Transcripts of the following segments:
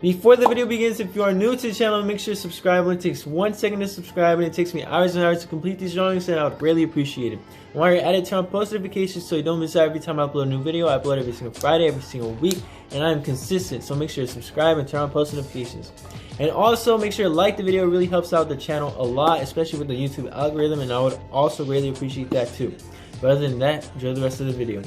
Before the video begins, if you are new to the channel, make sure to subscribe. It only takes 1 second to subscribe, and it takes me hours and hours to complete these drawings, and I would greatly appreciate it. And while you're at it, turn on post notifications so you don't miss out every time I upload a new video. I upload every single Friday, every single week, and I am consistent, so make sure to subscribe and turn on post notifications. And also, make sure to like the video. It really helps out the channel a lot, especially with the YouTube algorithm, and I would also greatly appreciate that too. But other than that, enjoy the rest of the video.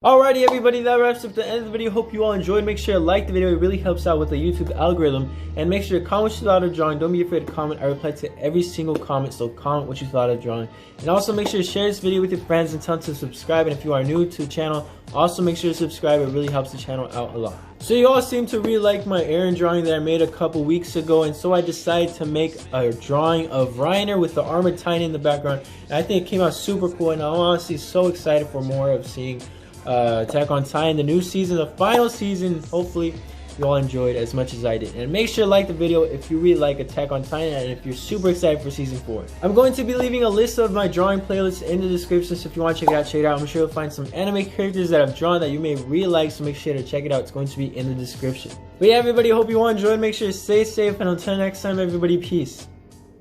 Alrighty everybody, that wraps up the end of the video. Hope you all enjoyed. Make sure to like the video, it really helps out with the YouTube algorithm. And make sure to comment what you thought of drawing. Don't be afraid to comment. I reply to every single comment, so comment what you thought of drawing. And also make sure to share this video with your friends and tell them to subscribe. And if you are new to the channel, also make sure to subscribe. It really helps the channel out a lot. So you all seem to really like my Eren drawing that I made a couple weeks ago, and so I decided to make a drawing of Reiner with the armored titan in the background. And I think it came out super cool, and I'm honestly so excited for more of seeing Attack on Titan, the new season, the final season. Hopefully you all enjoyed as much as I did. And make sure to like the video if you really like Attack on Titan and if you're super excited for season 4. I'm going to be leaving a list of my drawing playlists in the description, so if you want to check it out, check it out. I'm sure you'll find some anime characters that I've drawn that you may really like, so make sure to check it out. It's going to be in the description. But yeah, everybody, hope you all enjoyed. Make sure to stay safe, and until next time, everybody, peace.